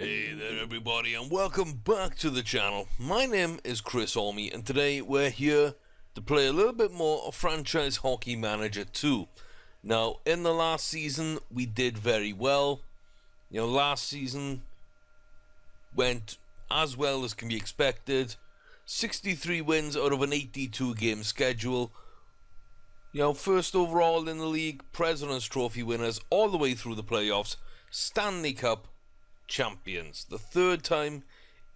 Hey there everybody and welcome back to the channel. My name is Chris Ormie and today we're here to play a little bit more of Franchise Hockey Manager 2. Now in the last season we did very well. Last season went as well as can be expected. 63 wins out of an 82 game schedule. First overall in the league, President's Trophy winners all the way through the playoffs, Stanley Cup champions. The third time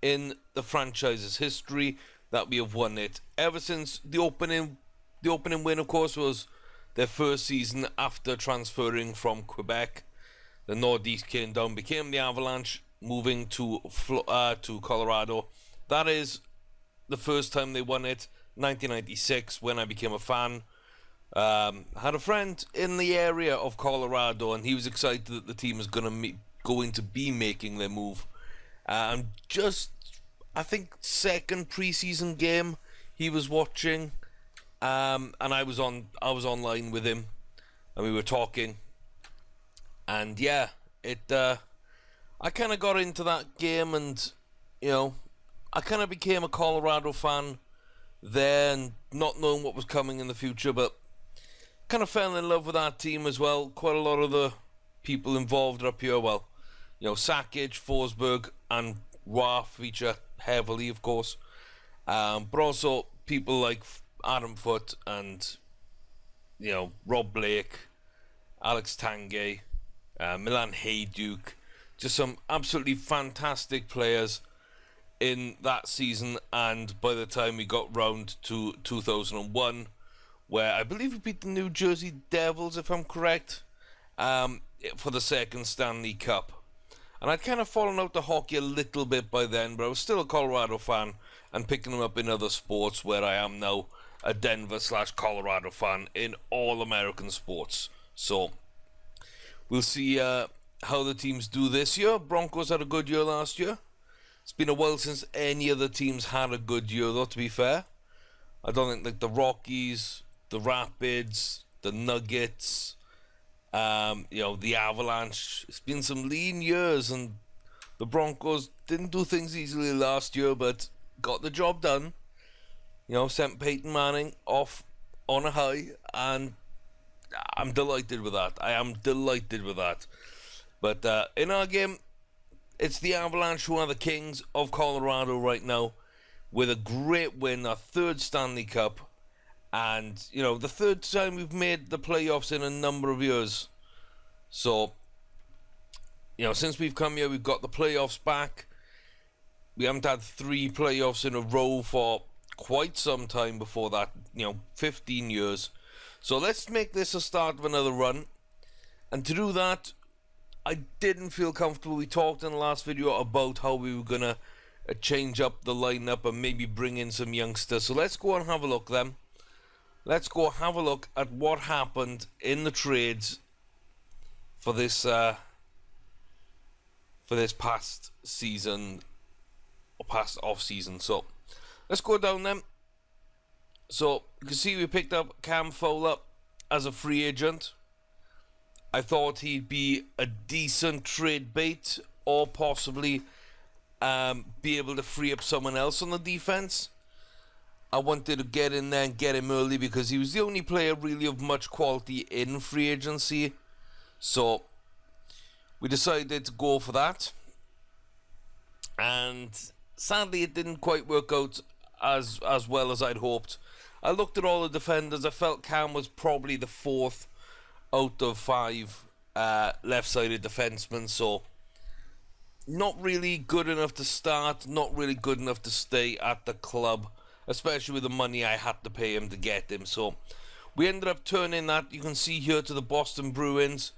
in the franchise's history that we have won it. Ever since the opening win, of course, was their first season after transferring from Quebec. The Northeast came down, became the Avalanche, moving to Colorado. That is the first time they won it, 1996, when I became a fan. Had a friend in the area of Colorado, and he was excited that the team was going to be making their move. I think second preseason game he was watching, and I was online with him, and we were talking, and yeah, I kind of got into that game, and I kind of became a Colorado fan there, and not knowing what was coming in the future, but kind of fell in love with that team as well. Quite a lot of the people involved are up here. Well, Sakic, Forsberg, and Roy feature heavily, of course. But also people like Adam Foote and Rob Blake, Alex Tanguay, Milan Hajduk. Just some absolutely fantastic players in that season. And by the time we got round to 2001, where I believe we beat the New Jersey Devils, if I'm correct, for the second Stanley Cup. And I'd kind of fallen out the hockey a little bit by then, but I was still a Colorado fan and picking them up in other sports, where I am now a Denver/Colorado fan in all American sports. So we'll see how the teams do this year. Broncos had a good year last year. It's been a while since any other teams had a good year, though, to be fair. I don't think the Rockies, the Rapids, the Nuggets, the Avalanche. It's been some lean years, and the Broncos didn't do things easily last year, but got the job done. Sent Peyton Manning off on a high, and I'm delighted with that. I am delighted with that. But in our game, it's the Avalanche who are the kings of Colorado right now, with a great win, our third Stanley Cup. And, the third time we've made the playoffs in a number of years. So, since we've come here, we've got the playoffs back. We haven't had 3 playoffs in a row for quite some time before that, 15 years. So let's make this a start of another run. And to do that, I didn't feel comfortable. We talked in the last video about how we were going to change up the lineup and maybe bring in some youngsters. So let's go and have a look then. Let's go have a look at what happened in the trades for this past season, or past off season. So let's go down then. So you can see we picked up Cam Fowler as a free agent. I thought he'd be a decent trade bait, or possibly be able to free up someone else on the defense. I wanted to get in there and get him early because he was the only player really of much quality in free agency. So we decided to go for that. And sadly it didn't quite work out as well as I'd hoped. I looked at all the defenders. I felt Cam was probably the 4th out of 5 left-sided defensemen. So not really good enough to start, not really good enough to stay at the club, especially with the money I had to pay him to get him. So we ended up turning that, you can see here, to the Boston Bruins.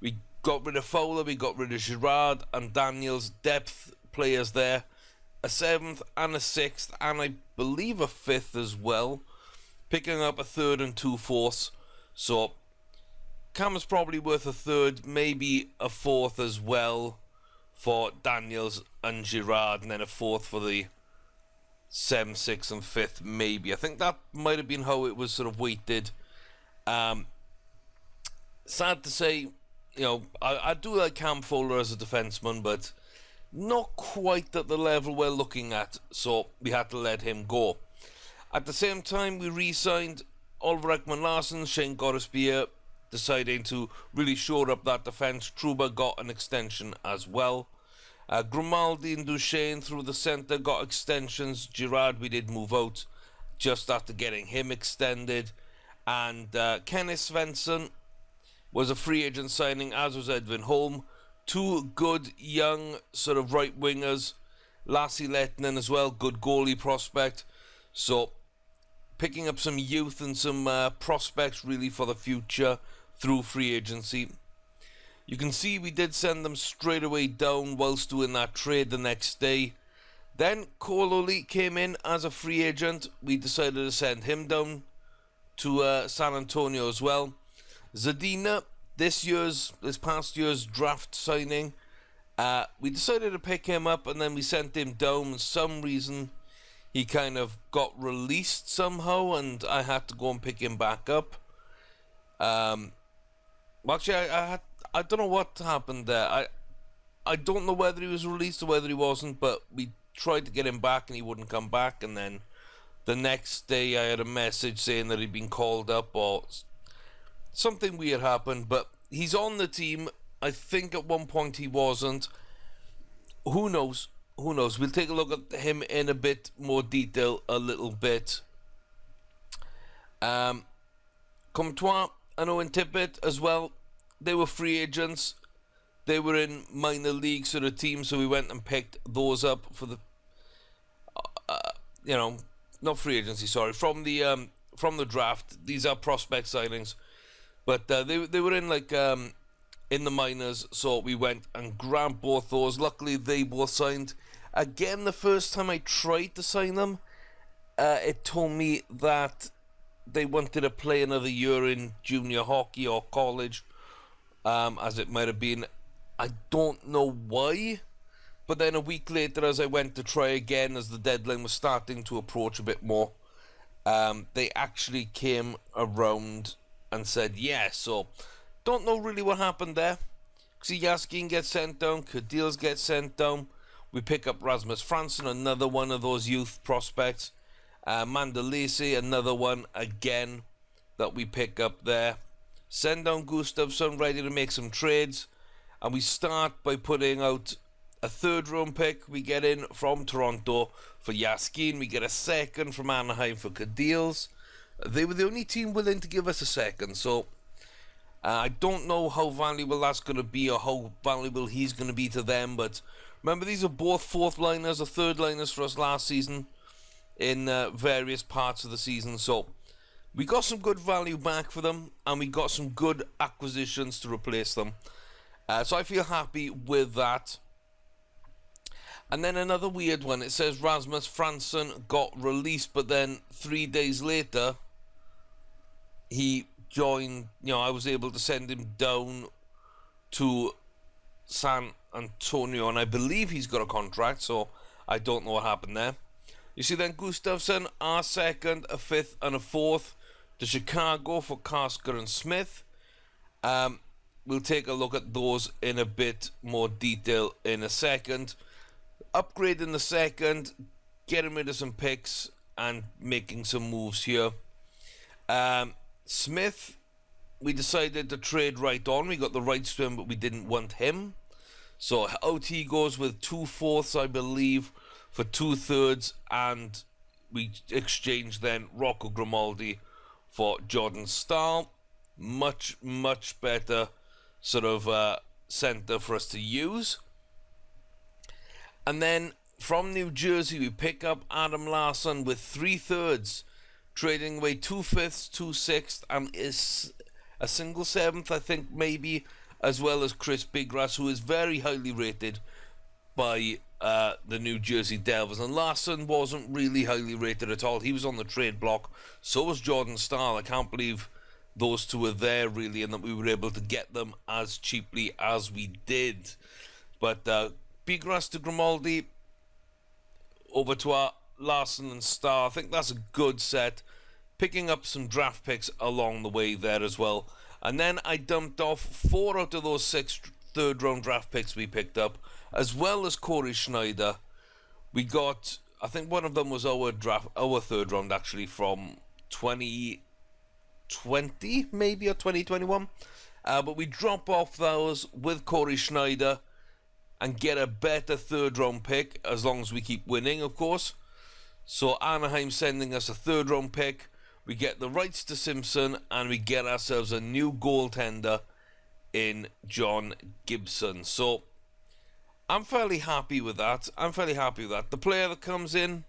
We got rid of Fowler, we got rid of Girard and Daniels, depth players there. A 7th and a 6th, and I believe a 5th as well. Picking up a 3rd and 2 fourths. So Cam is probably worth a 3rd, maybe a 4th as well for Daniels and Girard, and then a 4th for the 7th, 6th and 5th, maybe. I think that might have been how it was sort of weighted. Sad to say, I do like Cam Fowler as a defenseman, but not quite at the level we're looking at, so we had to let him go. At the same time, we re-signed Oliver Ekman-Larsson, Shane Gottespier, deciding to really shore up that defence. Trouba got an extension as well. Grimaldi and Duchesne through the centre got extensions. Girard we did move out just after getting him extended. And Kenneth Svensson was a free agent signing, as was Edvin Holm. Two good young sort of right wingers. Lassi Lehtinen as well, good goalie prospect. So picking up some youth and some prospects really for the future through free agency. You can see we did send them straight away down whilst doing that trade the next day. Then Cole O'Leary came in as a free agent. We decided to send him down to San Antonio as well. Zadina, this past year's draft signing, we decided to pick him up and then we sent him down. For some reason he kind of got released somehow and I had to go and pick him back up. Actually, I don't know what happened there. I don't know whether he was released or whether he wasn't, but we tried to get him back and he wouldn't come back, and then the next day I had a message saying that he'd been called up or something weird happened, but he's on the team. I think at one point he wasn't. Who knows? Who knows? We'll take a look at him in a bit more detail a little bit. Comtois and Owen Tippett as well. They were free agents. They were in minor league sort of teams, so we went and picked those up for the, not free agency, sorry, from the draft. These are prospect signings, but they were in in the minors, so we went and grabbed both those. Luckily, they both signed. Again, the first time I tried to sign them, it told me that they wanted to play another year in junior hockey or college, as it might have been. I don't know why, but then a week later, as I went to try again, as the deadline was starting to approach a bit more, they actually came around and said yes. So don't know really what happened there. Yaskin gets sent down, Kadils gets sent down. We pick up Rasmus Fransson, another one of those youth prospects. Mandalese, another one again that we pick up there. Send down Gustafsson, ready to make some trades. And we start by putting out a third round pick we get in from Toronto for Yaskin. We get a second from Anaheim for Kadils. They were the only team willing to give us a second, so I don't know how valuable that's going to be or how valuable he's going to be to them. But remember, these are both fourth liners or third liners for us last season in various parts of the season. So we got some good value back for them, and we got some good acquisitions to replace them. So I feel happy with that. And then another weird one. It says Rasmus Fransson got released, but then 3 days later, he joined, I was able to send him down to San Antonio, and I believe he's got a contract, so I don't know what happened there. You see then Gustafsson, our second, a fifth, and a fourth to Chicago for Karsker and Smith. We'll take a look at those in a bit more detail in a second. Upgrade in the second, getting rid of some picks and making some moves here. Smith, we decided to trade right on. We got the rights to him, but we didn't want him. So out he goes with 2/4, I believe, for 2/3, and we exchanged then Rocco Grimaldi for Jordan Stahl. Much, much better sort of center for us to use. And then from New Jersey, we pick up Adam Larsson with 3/3, trading away 2/5, 2/6, and is a single 7th, I think, maybe, as well as Chris Biggrass, who is very highly rated by the New Jersey Devils. And Larsson wasn't really highly rated at all. He was on the trade block. So was Jordan Stahl. I can't believe those two were there, really, and that we were able to get them as cheaply as we did. But Biggrass to Grimaldi, over to our Larsson and Stahl. I think that's a good set. Picking up some draft picks along the way there as well. And then I dumped off 4 out of those 6 third-round draft picks we picked up, as well as Corey Schneider. We got, I think one of them was our third round actually, from 2020 maybe, or 2021. But we drop off those with Corey Schneider and get a better third-round pick, as long as we keep winning, of course. So Anaheim sending us a third-round pick. We get the rights to Simpson, and we get ourselves a new goaltender in John Gibson. So I'm fairly happy with that. The player that comes in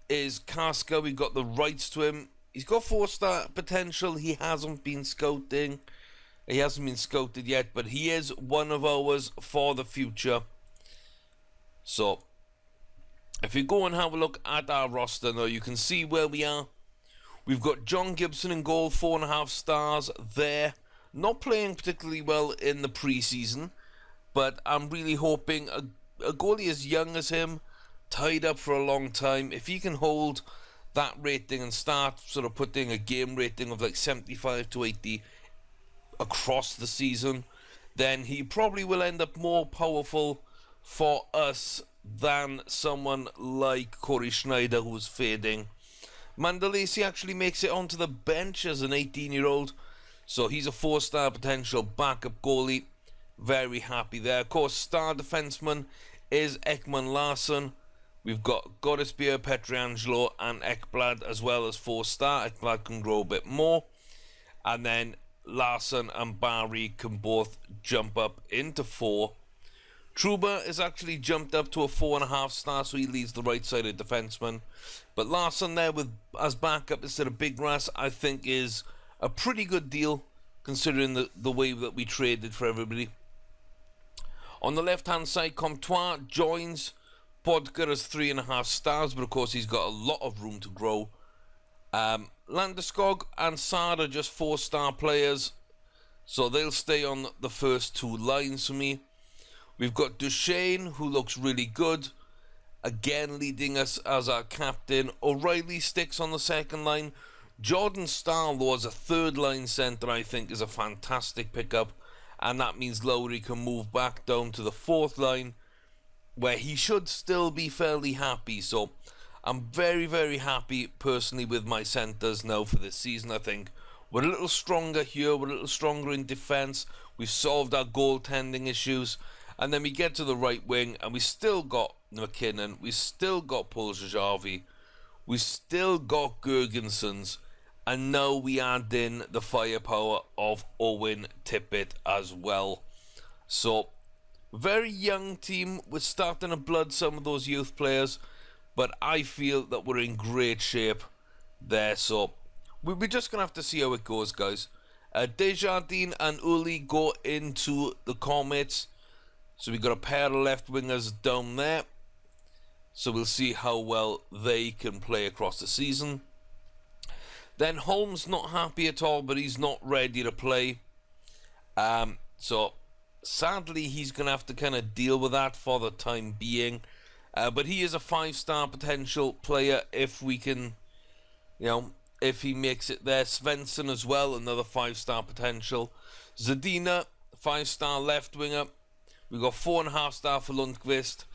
is Kaska. We got the rights to him. He's got 4-star potential. He hasn't been scouted yet, but he is one of ours for the future. So if you go and have a look at our roster now, you can see where we are. We've got John Gibson in goal, 4.5 stars there. Not playing particularly well in the preseason, but I'm really hoping a goalie as young as him, tied up for a long time, if he can hold that rating and start sort of putting a game rating of like 75 to 80 across the season, then he probably will end up more powerful for us than someone like Corey Schneider, who's fading. Mandalesi actually makes it onto the bench as an 18-year-old, so he's a 4-star potential backup goalie. Very happy there. Of course, star defenseman is Ekman Larsson. We've got Godesbeer, Petriangelo, and Ekblad as well as 4-star. Ekblad can grow a bit more. And then Larsson and Barry can both jump up into 4. Truba is actually jumped up to a 4.5 star, so he leads the right-sided defenseman. But Larsson there with as backup instead of Big Ras, I think is a pretty good deal, considering the way that we traded for everybody. On the left-hand side, Comtois joins. Podker as 3.5 stars, but of course he's got a lot of room to grow. Landeskog and Saad are just 4-star players, so they'll stay on the first 2 lines for me. We've got Duchesne, who looks really good, again leading us as our captain. O'Reilly sticks on the second line. Jordan Stahl, though, as a third-line centre, I think is a fantastic pickup, and that means Lowry can move back down to the 4th line, where he should still be fairly happy. So I'm very, very happy personally with my centres now for this season. I think we're a little stronger here, we're a little stronger in defence, we've solved our goaltending issues, and then we get to the right wing and we still got McKinnon, we still got Poljajarvi, we still got Gergensons, and now we add in the firepower of Owen Tippett as well. So very young team. We're starting to blood some of those youth players, but I feel that we're in great shape there. So we're just going to have to see how it goes, guys. Desjardins and Uli go into the Comets. So we've got a pair of left wingers down there. So we'll see how well they can play across the season. Then Holmes not happy at all, but he's not ready to play. So sadly, he's going to have to kind of deal with that for the time being. But he is a 5-star potential player if we can, if he makes it there. Svensson as well, another 5-star potential. Zadina, 5-star left winger. We've got 4.5 star for Lundqvist.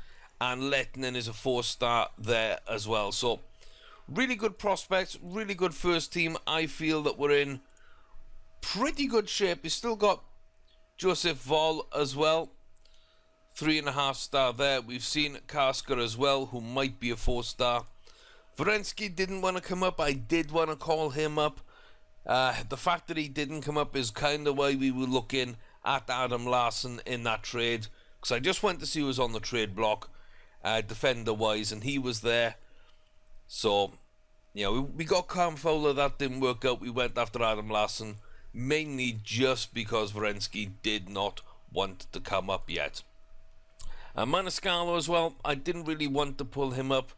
And Lettinen is a 4-star there as well. So really good prospects, really good first team. I feel that we're in pretty good shape. We've still got Joseph Vol as well, 3.5 star there. We've seen Kasker as well, who might be a 4-star. Vrensky didn't want to come up. I did want to call him up. The fact that he didn't come up is kind of why we were looking at Adam Larsson in that trade, because I just went to see who was on the trade block, defender-wise, and he was there. So, we got Cam Fowler. That didn't work out. We went after Adam Larsson, mainly just because Vrensky did not want to come up yet. Maniscalco as well, I didn't really want to pull him up.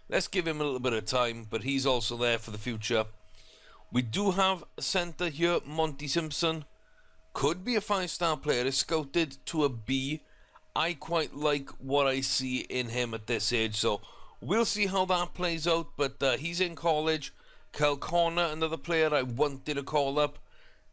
Let's give him a little bit of time, but he's also there for the future. We do have a centre here, Monty Simpson. Could be a 5-star player, is scouted to a B. I quite like what I see in him at this age, so we'll see how that plays out, but he's in college. Kel Corner, another player I wanted to call up.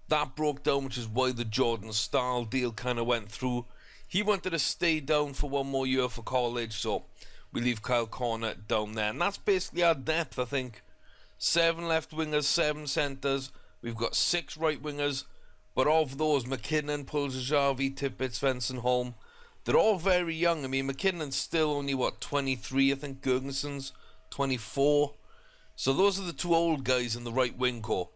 That broke down, which is why the Jordan Stahl deal kind of went through. He wanted to stay down for one more year for college, so we leave Kyle Corner down there. And that's basically our depth, I think. 7 left wingers, 7 centres. We've got 6 right wingers. But of those, McKinnon, Puljajavi, Tippett, Svensson, Holm, they're all very young. I mean, McKinnon's still only, 23? I think Gergenson's 24. So those are the 2 old guys in the right wing core.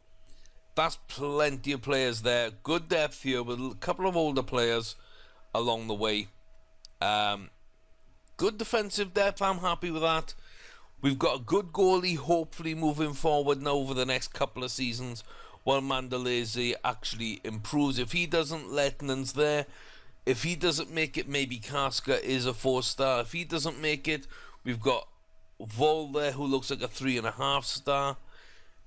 That's plenty of players there. Good depth here with a couple of older players along the way. Good defensive depth. I'm happy with that. We've got a good goalie, hopefully moving forward now over the next couple of seasons, while Mandalese actually improves. If he doesn't, Lettinen's there. If he doesn't make it, maybe Casca is a 4-star. If he doesn't make it, we've got Vol there, who looks like a 3.5-star.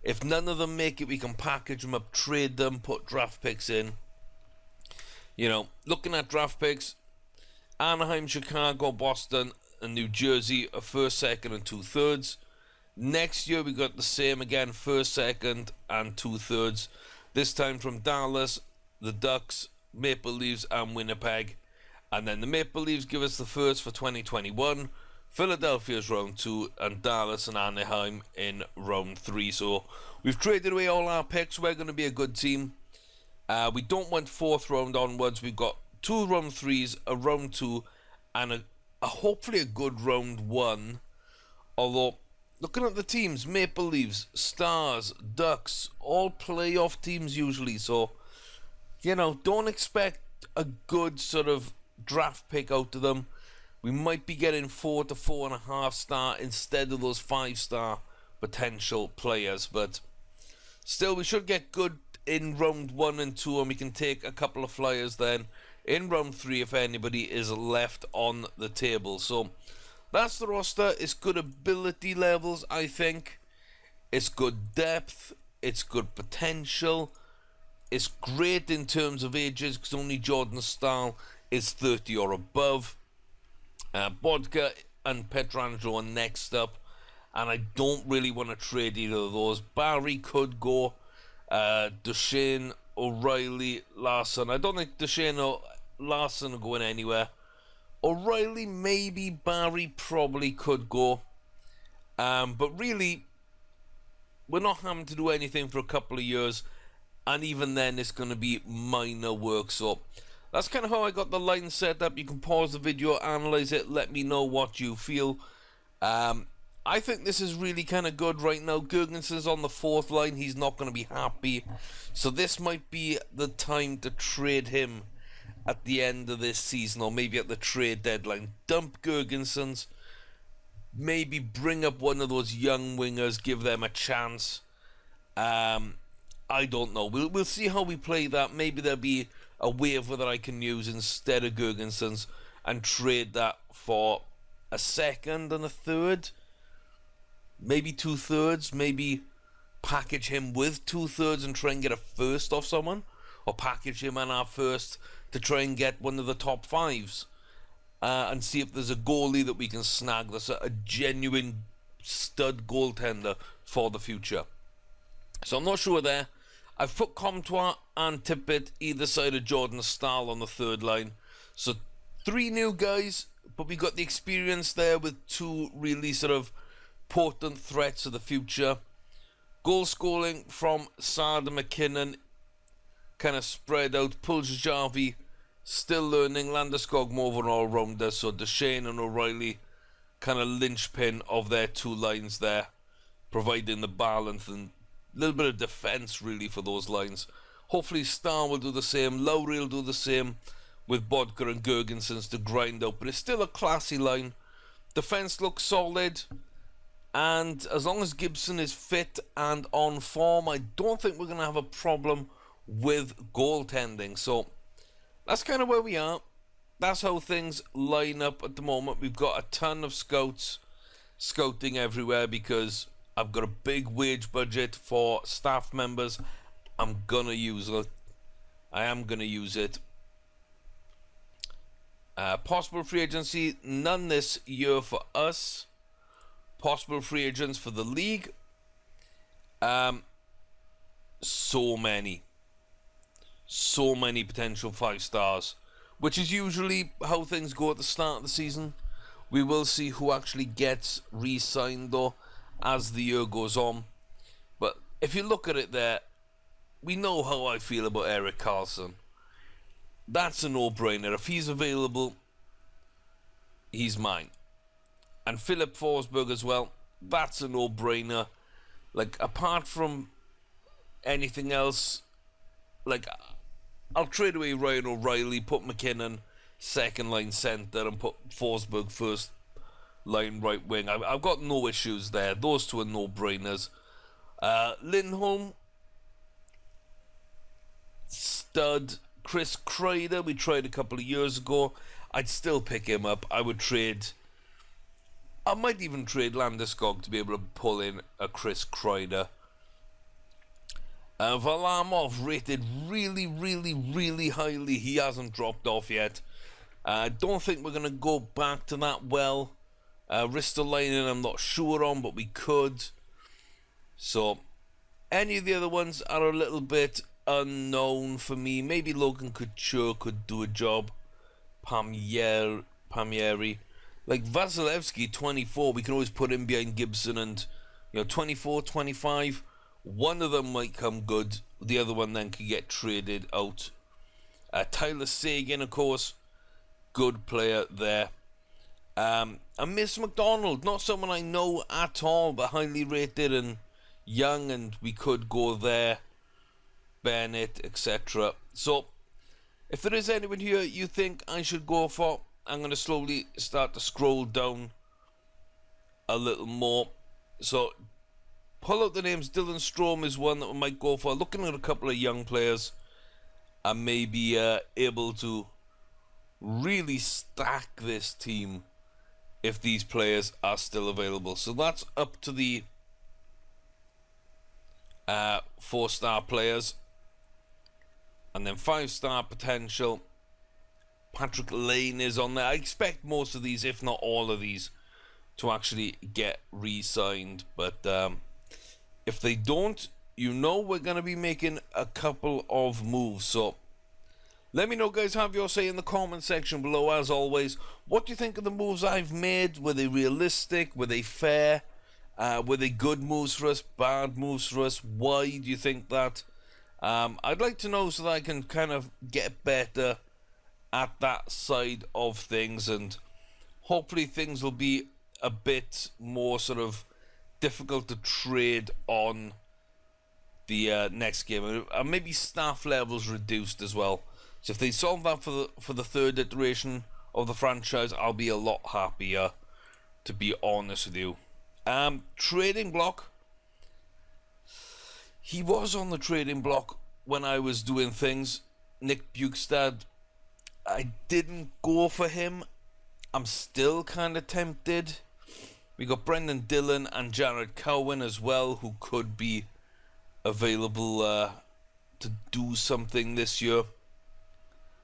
If none of them make it, we can package them up, trade them, put draft picks in. You know, looking at draft picks, Anaheim, Chicago, Boston, and New Jersey are 1st, 2nd, and 2/3. Next year, we got the same again, 1st, 2nd, and 2/3. This time from Dallas, the Ducks, Maple Leafs, and Winnipeg. And then the Maple Leafs give us the 1st for 2021. Philadelphia's round 2, and Dallas and Anaheim in round 3. So we've traded away all our picks. We're going to be a good team. We don't want 4th round onwards. We've got 2 round 3s, a round 2, and a hopefully a good round 1. Although, looking at the teams, Maple Leafs, Stars, Ducks, all playoff teams usually. So, you know, don't expect a good sort of draft pick out of them. We might be getting 4 to 4.5-star instead of those 5-star potential players. But still, we should get good in round 1 and 2, and we can take a couple of flyers then in round 3 if anybody is left on the table. So that's the roster. It's good ability levels, I think. It's good depth. It's good potential. It's great in terms of ages, because only Jordan Stahl is 30 or above. Bodka and Pietrangelo are next up, and I don't really want to trade either of those. Barry could go. Duchesne, O'Reilly, Larson. I don't think Duchesne or Larson are going anywhere. O'Reilly, maybe. Barry probably could go. But really, we're not having to do anything for a couple of years, and even then it's going to be minor work. So that's kind of how I got the line set up. You can pause the video, analyze it, let me know what you feel. I think this is really kind of good right now. Gergenson's on the 4th line. He's not going to be happy. So this might be the time to trade him at the end of this season, or maybe at the trade deadline. Dump Gergensons. Maybe bring up one of those young wingers, give them a chance. I don't know. We'll see how we play that. Maybe there'll be a waiver that I can use instead of Gergensons and trade that for a 2nd and a 3rd. Maybe 2/3. Maybe package him with 2/3 and try and get a 1st off someone. Or package him and our 1st to try and get one of the top 5s. And see if there's a goalie that we can snag that's a genuine stud goaltender for the future. So I'm not sure there. I've put Comtois and Tippett either side of Jordan Stahl on the 3rd line. So 3 new guys, but we got the experience there with 2 really sort of potent threats of the future. Goal scoring from Saad and McKinnon, kind of spread out. Puljajavi still learning. Landeskog more of an all-rounder. So Duchesne and O'Reilly kind of linchpin of their 2 lines there, providing the balance and a little bit of defense really for those lines. Hopefully Star will do the same. Lowry will do the same with Bodker and Gergensons to grind out. But it's still a classy line. Defense looks solid. And as long as Gibson is fit and on form, I don't think we're going to have a problem with goaltending. So that's kind of where we are. That's how things line up at the moment. We've got a ton of scouts scouting everywhere because I've got a big wage budget for staff members. I'm going to use it. I am going to use it. Possible free agency, none this year for us. Possible free agents for the league. So many. so many potential 5 stars, which is usually how things go at the start of the season. We will see who actually gets re-signed though as the year goes on. But if you look at it there, we know how I feel about Erik Karlsson. That's a no-brainer. If he's available, he's mine. And Philip Forsberg as well, that's a no-brainer. Like, apart from anything else, like, I'll trade away Ryan O'Reilly, put McKinnon second line centre, and put Forsberg first line right wing. I've got no issues there. Those two are no-brainers. Lindholm, stud. Chris Kreider, we tried a couple of years ago. I'd still pick him up. I might even trade Landeskog to be able to pull in a Chris Kreider. Varlamov rated really, really, really highly. He hasn't dropped off yet. I don't think we're going to go back to that well. Ristolainen I'm not sure on, but we could. So, any of the other ones are a little bit unknown for me. Maybe Logan Couture could do a job. Palmieri. Like Vasilevsky, 24, we can always put him behind Gibson, and 24, 25, one of them might come good, the other one then could get traded out. Tyler Seguin, of course, good player there. And Miss McDonald, not someone I know at all, but highly rated and young, and we could go there. Bennett, etc. So, if there is anyone here you think I should go for, I'm going to slowly start to scroll down a little more. So, pull out the names. Dylan Strome is one that we might go for. Looking at a couple of young players, I may be able to really stack this team if these players are still available. So that's up to the 4-star players. And then 5-star potential. Patrick Lane is on there. I expect most of these, if not all of these, to actually get re-signed. But if they don't, we're going to be making a couple of moves. So let me know, guys, have your say in the comment section below. As always, what do you think of the moves I've made? Were they realistic? Were they fair? Were they good moves for us? Bad moves for us? Why do you think that? I'd like to know so that I can kind of get better at that side of things, and hopefully things will be a bit more sort of difficult to trade on the next game, and maybe staff levels reduced as well. So if they solve that for the third iteration of the franchise, I'll be a lot happier, to be honest with you. Trading block. He was on the trading block when I was doing things. Nick Bjugstad. I didn't go for him. I'm still kind of tempted. We got Brendan Dillon and Jared Cowan as well, who could be available to do something this year.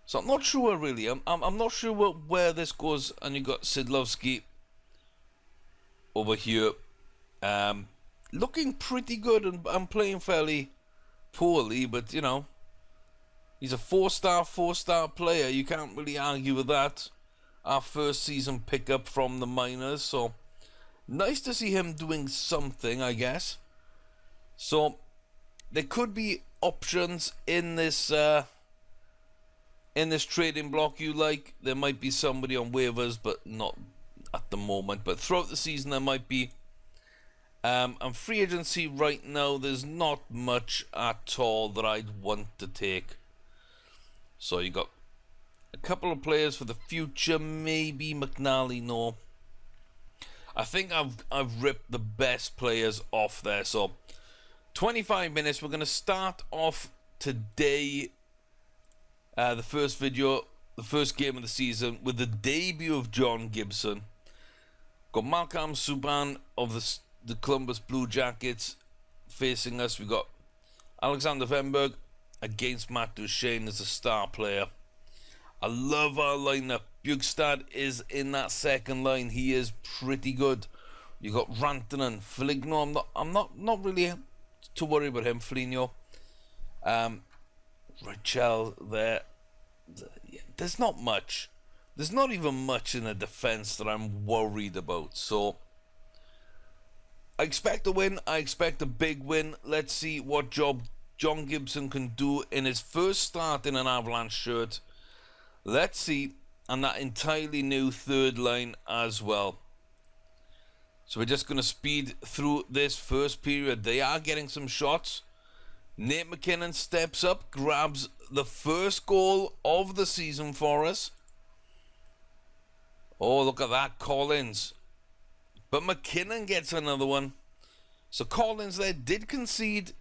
So I'm not sure really. I'm not sure where this goes. And you got Sidlovsky over here. Looking pretty good, and I'm playing fairly poorly, but he's a 4-star player. You can't really argue with that. Our first season pickup from the minors, so nice to see him doing something, I guess. So there could be options in this trading block you like. There might be somebody on waivers, but not at the moment. But throughout the season there might be. And free agency right now, there's not much at all that I'd want to take. So you got a couple of players for the future, maybe McNally, no. I think I've ripped the best players off there. So 25 minutes. We're going to start off today. The first video, the first game of the season, with the debut of John Gibson. Got Malcolm Subban of the Columbus Blue Jackets facing us. We got Alexander Venberg against Matt Duchene as a star player. I love our lineup. Bjugstad is in that second line. He is pretty good. You got Rantanen, Foligno. I'm not really to worry about him. Foligno. Rachel there. There's not much. There's not even much in the defense that I'm worried about. So I expect a win. I expect a big win. Let's see what job John Gibson can do in his first start in an Avalanche shirt. Let's see. And that entirely new third line as well. So we're just going to speed through this first period. They are getting some shots. Nate McKinnon steps up, grabs the first goal of the season for us. Oh, look at that, Collins. But McKinnon gets another one. So Collins there did concede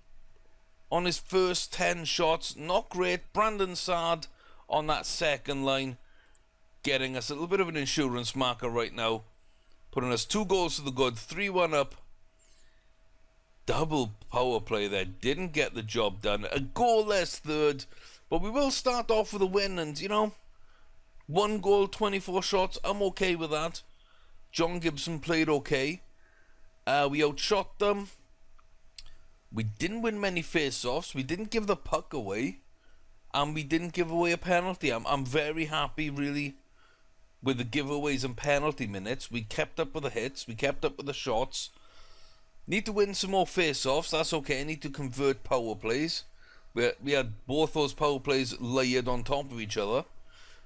on his first 10 shots. Not great. Brandon Saad on that second line, getting us a little bit of an insurance marker right now. Putting us 2 goals to the good, 3-1 up. Double power play there. Didn't get the job done. A goal-less third. But we will start off with a win. And, you know, 1 goal, 24 shots. I'm okay with that. John Gibson played okay. We outshot them. We didn't win many face-offs. We didn't give the puck away. And we didn't give away a penalty. I'm very happy, really, with the giveaways and penalty minutes. We kept up with the hits. We kept up with the shots. Need to win some more face-offs. That's okay. Need to convert power plays. We had both those power plays layered on top of each other.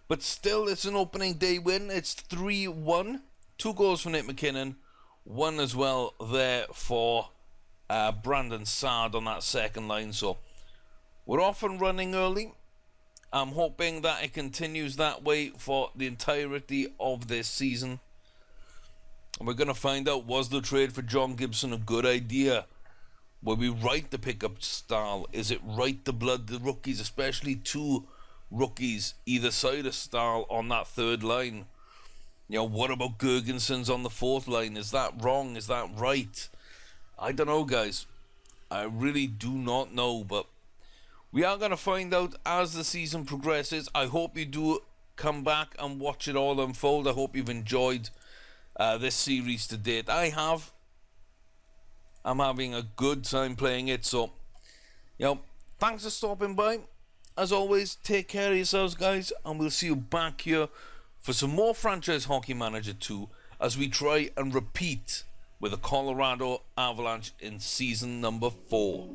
But still, it's an opening day win. It's 3-1. 2 goals for Nate McKinnon. 1 as well there for Brandon Saad on that second line. So we're off and running early. I'm hoping that it continues that way for the entirety of this season. And we're going to find out, was the trade for John Gibson a good idea? Were we right to pick up Stahl? Is it right to blood the rookies, especially 2 rookies either side of Stahl on that third line? You know, what about Gergensons on the 4th line? Is that wrong? Is that right? I don't know, guys. I really do not know, but we are going to find out as the season progresses. I hope you do come back and watch it all unfold. I hope you've enjoyed this series to date. I have. I'm having a good time playing it. So, you know, thanks for stopping by. As always, take care of yourselves, guys. And we'll see you back here for some more Franchise Hockey Manager 2 as we try and repeat with the Colorado Avalanche in season number 4.